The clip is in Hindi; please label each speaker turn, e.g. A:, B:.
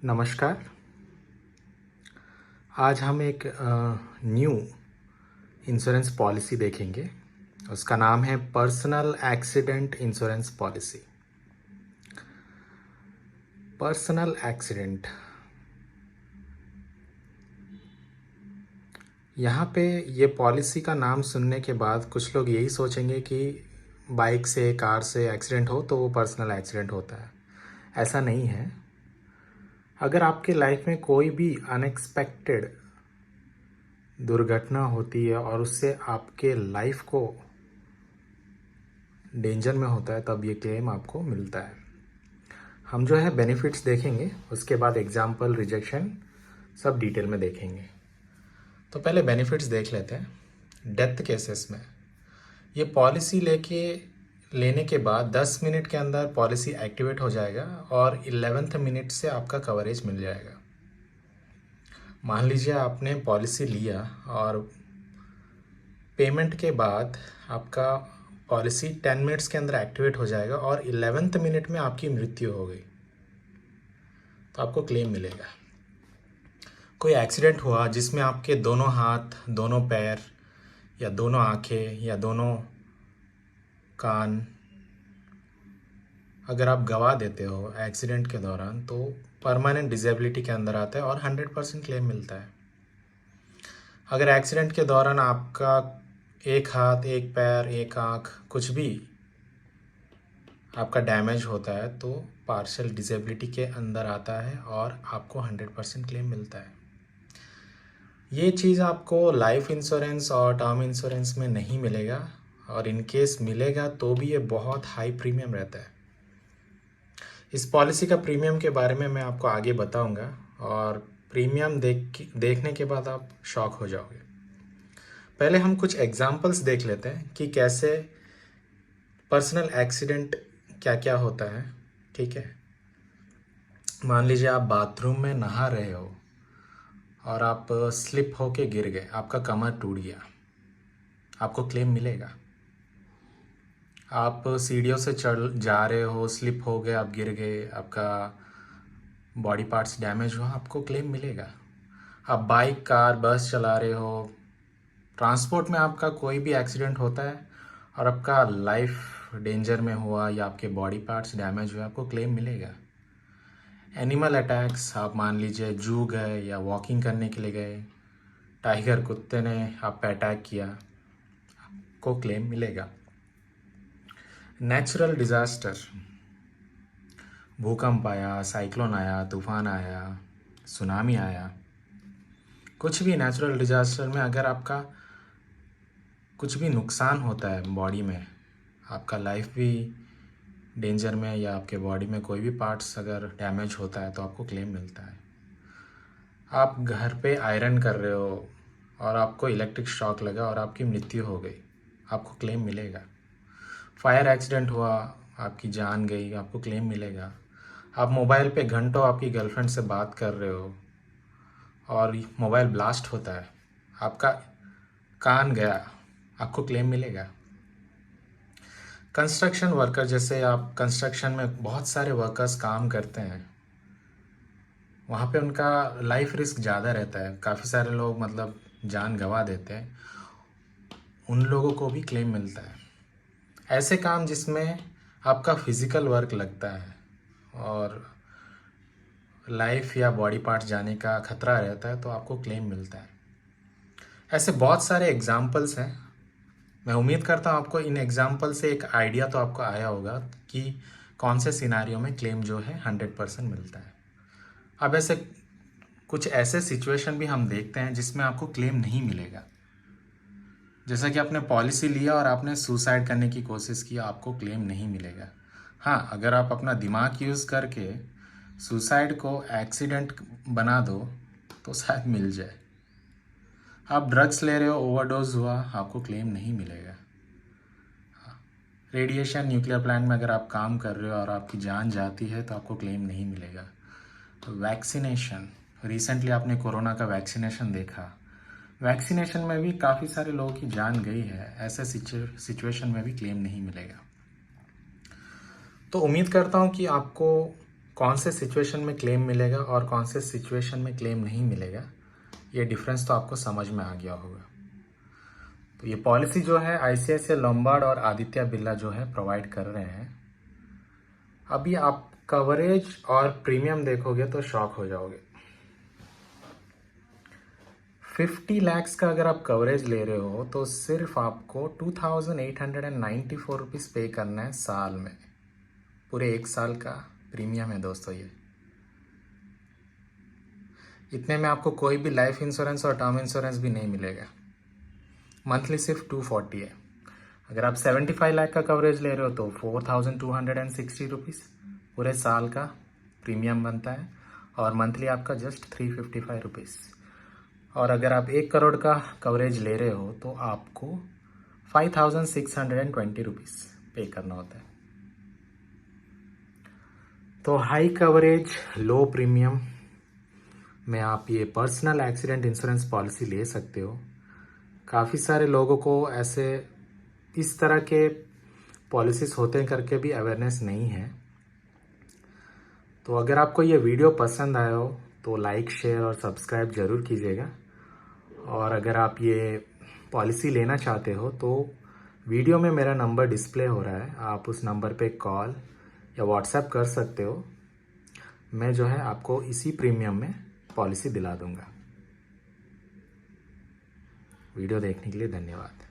A: नमस्कार। आज हम एक न्यू इंश्योरेंस पॉलिसी देखेंगे। उसका नाम है personal accident insurance policy. Personal accident, यहाँ पे ये पॉलिसी का नाम सुनने के बाद कुछ लोग यही सोचेंगे कि बाइक से, कार से एक्सीडेंट हो तो वो पर्सनल एक्सीडेंट होता है। ऐसा नहीं है। अगर आपके लाइफ में कोई भी अनएक्सपेक्टेड दुर्घटना होती है और उससे आपके लाइफ को डेंजर में होता है, तब ये क्लेम आपको मिलता है। हम जो है बेनिफिट्स देखेंगे, उसके बाद एग्जाम्पल, रिजेक्शन सब डिटेल में देखेंगे। तो पहले बेनिफिट्स देख लेते हैं। डेथ केसेस में ये पॉलिसी लेने के बाद 10 मिनट के अंदर पॉलिसी एक्टिवेट हो जाएगा और 11th मिनट से आपका कवरेज मिल जाएगा। मान लीजिए आपने पॉलिसी लिया और पेमेंट के बाद आपका पॉलिसी 10 मिनट्स के अंदर एक्टिवेट हो जाएगा और 11th मिनट में आपकी मृत्यु हो गई तो आपको क्लेम मिलेगा। कोई एक्सीडेंट हुआ जिसमें आपके दोनों हाथ, दोनों पैर या दोनों आंखें या दोनों कान अगर आप गंवा देते हो एक्सीडेंट के दौरान, तो परमानेंट डिसेबिलिटी के अंदर आता है और 100% क्लेम मिलता है। अगर एक्सीडेंट के दौरान आपका एक हाथ, एक पैर, एक आँख कुछ भी आपका डैमेज होता है तो पार्शियल डिसेबिलिटी के अंदर आता है और आपको 100% क्लेम मिलता है। ये चीज़ आपको लाइफ इंश्योरेंस और टर्म इंश्योरेंस में नहीं मिलेगा, और इन केस मिलेगा तो भी ये बहुत हाई प्रीमियम रहता है। इस पॉलिसी का प्रीमियम के बारे में मैं आपको आगे बताऊंगा, और प्रीमियम देखने के बाद आप शॉक हो जाओगे। पहले हम कुछ एग्जांपल्स देख लेते हैं कि कैसे पर्सनल एक्सीडेंट क्या क्या होता है। ठीक है, मान लीजिए आप बाथरूम में नहा रहे हो और आप स्लिप होके गिर गए, आपका कमर टूट गया, आपको क्लेम मिलेगा। आप सीढ़ियों से चढ़ जा रहे हो, स्लिप हो गए, आप गिर गए, आपका बॉडी पार्ट्स डैमेज हुआ, आपको क्लेम मिलेगा। आप बाइक, कार, बस चला रहे हो, ट्रांसपोर्ट में आपका कोई भी एक्सीडेंट होता है और आपका लाइफ डेंजर में हुआ या आपके बॉडी पार्ट्स डैमेज हुए, आपको क्लेम मिलेगा। एनिमल अटैक्स, आप मान लीजिए जू गए या वॉकिंग करने के लिए गए, टाइगर कुत्ते ने आप पे अटैक किया, आपको क्लेम मिलेगा। नेचुरल डिज़ास्टर, भूकंप आया, साइक्लोन आया, तूफान आया, सुनामी आया, कुछ भी नेचुरल डिज़ास्टर में अगर आपका कुछ भी नुकसान होता है बॉडी में, आपका लाइफ भी डेंजर में या आपके बॉडी में कोई भी पार्ट्स अगर डैमेज होता है तो आपको क्लेम मिलता है। आप घर पे आयरन कर रहे हो और आपको इलेक्ट्रिक शॉक लगा और आपकी मृत्यु हो गई, आपको क्लेम मिलेगा। फायर एक्सीडेंट हुआ, आपकी जान गई, आपको क्लेम मिलेगा। आप मोबाइल पे घंटों आपकी गर्लफ्रेंड से बात कर रहे हो और मोबाइल ब्लास्ट होता है, आपका कान गया, आपको क्लेम मिलेगा। कंस्ट्रक्शन वर्कर, जैसे आप कंस्ट्रक्शन में बहुत सारे वर्कर्स काम करते हैं, वहाँ पे उनका लाइफ रिस्क ज़्यादा रहता है, काफ़ी सारे लोग मतलब जान गंवा देते हैं, उन लोगों को भी क्लेम मिलता है। ऐसे काम जिसमें आपका फिज़िकल वर्क लगता है और लाइफ या बॉडी पार्ट जाने का खतरा रहता है तो आपको क्लेम मिलता है। ऐसे बहुत सारे एग्जाम्पल्स हैं। मैं उम्मीद करता हूँ आपको इन एग्जाम्पल से एक आइडिया तो आपको आया होगा कि कौन से सिनारियों में क्लेम जो है 100% मिलता है। अब ऐसे कुछ ऐसे सिचुएशन भी हम देखते हैं जिसमें आपको क्लेम नहीं मिलेगा। जैसा कि आपने पॉलिसी लिया और आपने सुसाइड करने की कोशिश की, आपको क्लेम नहीं मिलेगा। हाँ, अगर आप अपना दिमाग यूज़ करके सुसाइड को एक्सीडेंट बना दो तो शायद मिल जाए। आप ड्रग्स ले रहे हो, ओवरडोज हुआ, आपको क्लेम नहीं मिलेगा। रेडिएशन, न्यूक्लियर प्लांट में अगर आप काम कर रहे हो और आपकी जान जाती है तो आपको क्लेम नहीं मिलेगा। तो वैक्सीनेशन, रिसेंटली आपने कोरोना का वैक्सीनेशन देखा, वैक्सीनेशन में भी काफ़ी सारे लोगों की जान गई है, ऐसे सिचुएशन में भी क्लेम नहीं मिलेगा। तो उम्मीद करता हूँ कि आपको कौन से सिचुएशन में क्लेम मिलेगा और कौन से सिचुएशन में क्लेम नहीं मिलेगा, ये डिफरेंस तो आपको समझ में आ गया होगा। तो ये पॉलिसी जो है आईसीआईसीआई लोम्बार्ड और आदित्य बिरला जो है प्रोवाइड कर रहे हैं। अभी आप कवरेज और प्रीमियम देखोगे तो शॉक हो जाओगे। 50 लैक्स का अगर आप कवरेज ले रहे हो तो सिर्फ आपको 2894 रुपीज़ पे करना है साल में। पूरे 1 साल का प्रीमियम है दोस्तों ये। इतने में आपको कोई भी लाइफ इंश्योरेंस और टर्म इंश्योरेंस भी नहीं मिलेगा। मंथली सिर्फ 240 है। अगर आप 75 लाख का कवरेज ले रहे हो तो 4260 रुपीज़ पूरे साल का प्रीमियम बनता है, और मंथली आपका जस्ट 355 रुपीज़। और अगर आप 1 करोड़ का कवरेज ले रहे हो तो आपको 5620 रुपीज़ पे करना होता है। तो हाई कवरेज लो प्रीमियम में आप ये पर्सनल एक्सीडेंट इंश्योरेंस पॉलिसी ले सकते हो। काफ़ी सारे लोगों को ऐसे इस तरह के पॉलिसीज़ होते हैं करके भी अवेयरनेस नहीं है। तो अगर आपको ये वीडियो पसंद आया हो तो लाइक, शेयर और सब्सक्राइब ज़रूर कीजिएगा। और अगर आप ये पॉलिसी लेना चाहते हो तो वीडियो में मेरा नंबर डिस्प्ले हो रहा है, आप उस नंबर पे कॉल या व्हाट्सएप कर सकते हो। मैं जो है आपको इसी प्रीमियम में पॉलिसी दिला दूंगा। वीडियो देखने के लिए धन्यवाद।